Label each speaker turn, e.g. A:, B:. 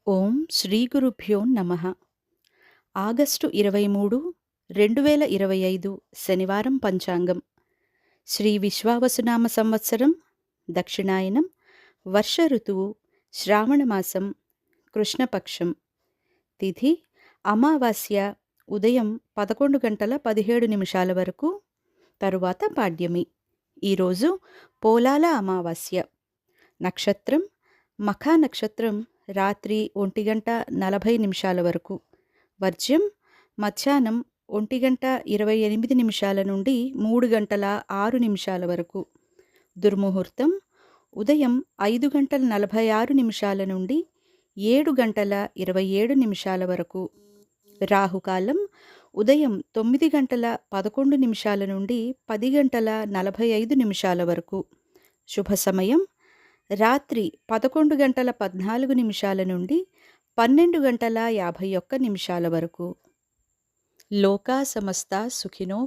A: ఓం శ్రీ గురుభ్యో నమః. ఆగస్టు 23, 2025 శనివారం పంచాంగం. శ్రీ విశ్వావసునామ సంవత్సరం, దక్షిణాయనం, వర్ష ఋతువు, శ్రావణమాసం, కృష్ణపక్షం. తిథి అమావాస్య ఉదయం 11 గంటల 17 నిమిషాల వరకు, తరువాత పాడ్యమి. ఈరోజు పోలాల అమావాస్య. నక్షత్రం మఖా నక్షత్రం రాత్రి 1 గంట 40 నిమిషాల వరకు. వర్జ్యం మధ్యాహ్నం 1 గంట 28 నిమిషాల నుండి 3 గంటల 6 నిమిషాల వరకు. దుర్ముహూర్తం ఉదయం 5 గంటల 46 నిమిషాల నుండి 7 గంటల 27 నిమిషాల వరకు. రాహుకాలం ఉదయం 9 గంటల 11 నిమిషాల నుండి 10 గంటల 45 నిమిషాల వరకు. శుభ సమయం రాత్రి 11 గంటల 14 నిమిషాల నుండి 12 గంటల 51 నిమిషాల వరకు. లోకా సమస్తా సుఖినో